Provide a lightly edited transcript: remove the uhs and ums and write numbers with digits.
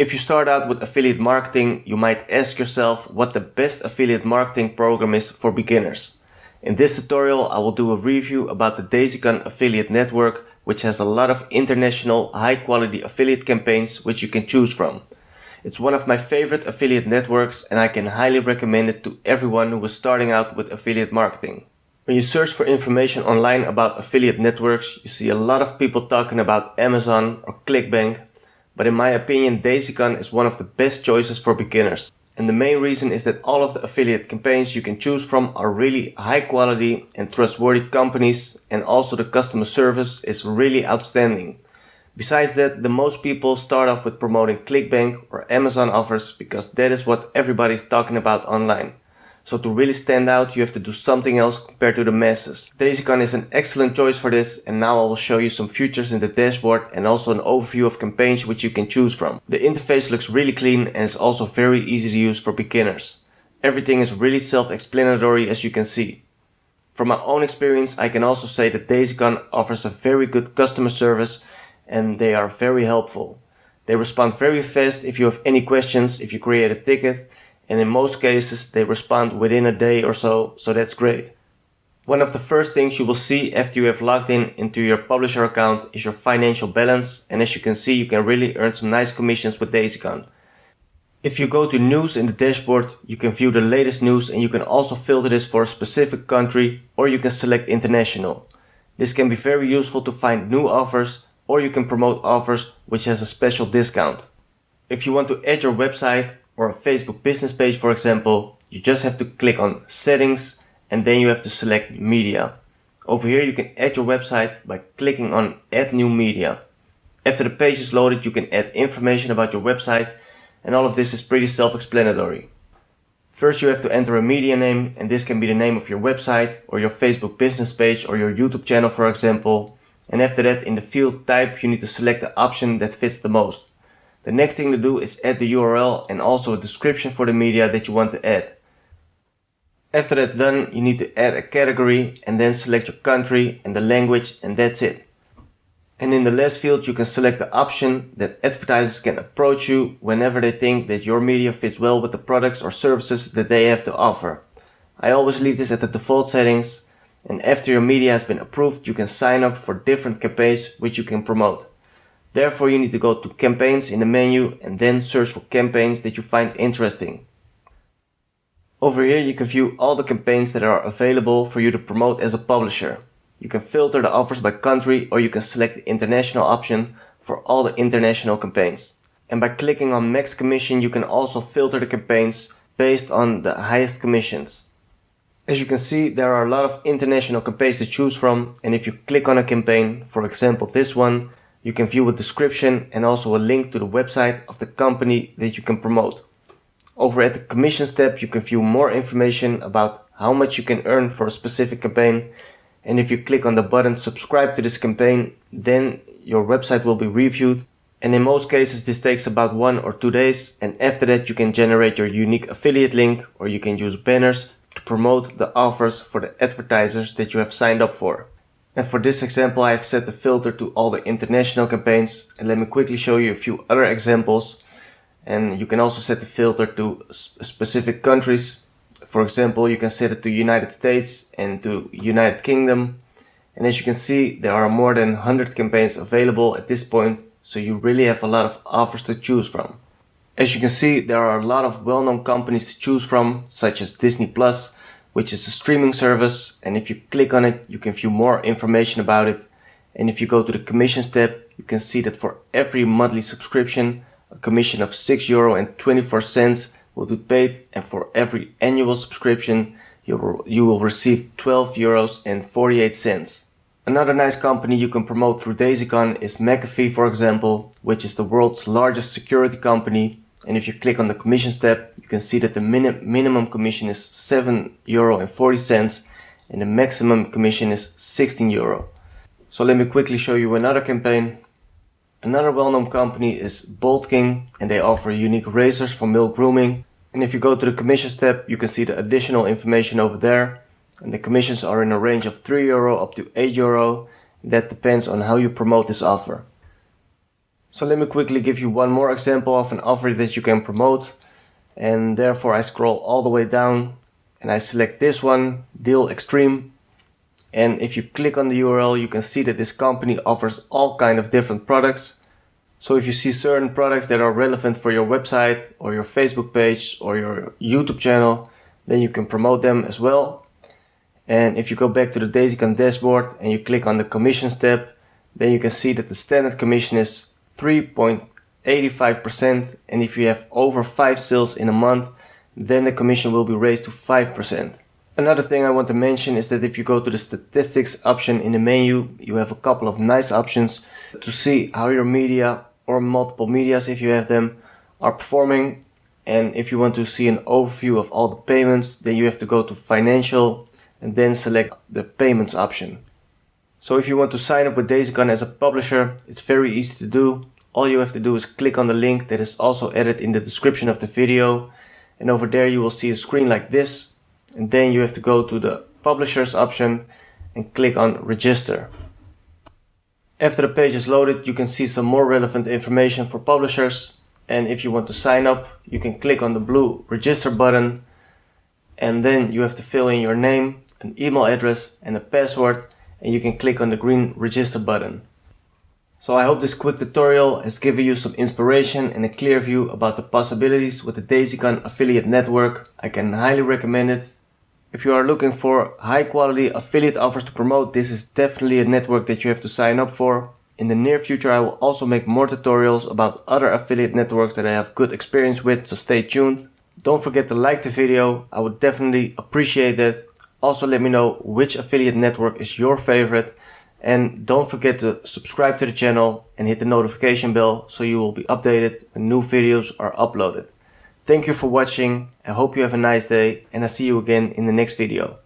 If you start out with affiliate marketing, you might ask yourself what the best affiliate marketing program is for beginners. In this tutorial, I will do a review about the Daisycon affiliate network, which has a lot of international high-quality affiliate campaigns which you can choose from. It's one of my favorite affiliate networks and I can highly recommend it to everyone who is starting out with affiliate marketing. When you search for information online about affiliate networks, you see a lot of people talking about Amazon or ClickBank, but in my opinion, Daisycon is one of the best choices for beginners. And the main reason is that all of the affiliate campaigns you can choose from are really high quality and trustworthy companies, and also the customer service is really outstanding. Besides that, the most people start off with promoting ClickBank or Amazon offers because that is what everybody's talking about online. So to really stand out, you have to do something else compared to the masses. Daisycon is an excellent choice for this, and now I will show you some features in the dashboard and also an overview of campaigns which you can choose from. The interface looks really clean and is also very easy to use for beginners. Everything is really self-explanatory, as you can see. From my own experience, I can also say that Daisycon offers a very good customer service and they are very helpful. They respond very fast if you have any questions, if you create a ticket, and in most cases they respond within a day or so that's great. One of the first things you will see after you have logged in into your publisher account is your financial balance, and as you can see, you can really earn some nice commissions with Daisycon. If you go to news in the dashboard, you can view the latest news and you can also filter this for a specific country, or you can select international. This can be very useful to find new offers, or you can promote offers which has a special discount. If you want to add your website or a Facebook business page, for example, you just have to click on settings and then you have to select media. Over here you can add your website by clicking on add new media. After the page is loaded, you can add information about your website, and all of this is pretty self-explanatory. First you have to enter a media name, and this can be the name of your website or your Facebook business page or your YouTube channel, for example. And after that, in the field type, you need to select the option that fits the most. The next thing to do is add the URL and also a description for the media that you want to add. After that's done, you need to add a category and then select your country and the language, and that's it. And in the last field, you can select the option that advertisers can approach you whenever they think that your media fits well with the products or services that they have to offer. I always leave this at the default settings, and after your media has been approved, you can sign up for different campaigns which you can promote. Therefore, you need to go to campaigns in the menu and then search for campaigns that you find interesting. Over here you can view all the campaigns that are available for you to promote as a publisher. You can filter the offers by country, or you can select the international option for all the international campaigns. And by clicking on max commission, you can also filter the campaigns based on the highest commissions. As you can see, there are a lot of international campaigns to choose from, and if you click on a campaign, for example this one, you can view a description and also a link to the website of the company that you can promote. Over at the commissions tab, you can view more information about how much you can earn for a specific campaign. And if you click on the button subscribe to this campaign, then your website will be reviewed. And in most cases this takes about 1 or 2 days, and after that you can generate your unique affiliate link, or you can use banners to promote the offers for the advertisers that you have signed up for. And for this example, I have set the filter to all the international campaigns, and let me quickly show you a few other examples. And you can also set the filter to specific countries. For example, you can set it to United States and to United Kingdom. And as you can see, there are more than 100 campaigns available at this point, so you really have a lot of offers to choose from. As you can see, there are a lot of well-known companies to choose from, such as Disney Plus, which is a streaming service, and if you click on it, you can view more information about it. And if you go to the commissions tab, you can see that for every monthly subscription, a commission of €6.24 will be paid, and for every annual subscription, you will receive €12.48. Another nice company you can promote through Daisycon is McAfee, for example, which is the world's largest security company. And if you click on the commissions tab, you can see that the minimum commission is €7.40 and the maximum commission is €16. So let me quickly show you another campaign. Another well-known company is Bolt King, and they offer unique razors for male grooming. And if you go to the commissions tab, you can see the additional information over there. And the commissions are in a range of €3 up to €8. That depends on how you promote this offer. So let me quickly give you one more example of an offer that you can promote. And therefore I scroll all the way down and I select this one, Deal Extreme. And if you click on the URL, you can see that this company offers all kind of different products. So if you see certain products that are relevant for your website or your Facebook page or your YouTube channel, then you can promote them as well. And if you go back to the Daisycon dashboard and you click on the commissions tab, then you can see that the standard commission is 3.85%, and if you have over 5 sales in a month, then the commission will be raised to 5%. Another thing I want to mention is that if you go to the statistics option in the menu, you have a couple of nice options to see how your media or multiple medias, if you have them, are performing. And if you want to see an overview of all the payments, then you have to go to financial and then select the payments option. So if you want to sign up with Daisycon as a publisher, it's very easy to do. All you have to do is click on the link that is also added in the description of the video. And over there you will see a screen like this. And then you have to go to the publishers option and click on register. After the page is loaded, you can see some more relevant information for publishers. And if you want to sign up, you can click on the blue register button. And then you have to fill in your name, an email address and a password. And you can click on the green register button. So I hope this quick tutorial has given you some inspiration and a clear view about the possibilities with the Daisycon affiliate network. I can highly recommend it. If you are looking for high quality affiliate offers to promote, this is definitely a network that you have to sign up for. In the near future I will also make more tutorials about other affiliate networks that I have good experience with, so stay tuned. Don't forget to like the video, I would definitely appreciate that. Also let me know which affiliate network is your favorite, and don't forget to subscribe to the channel and hit the notification bell so you will be updated when new videos are uploaded. Thank you for watching, I hope you have a nice day and I see you again in the next video.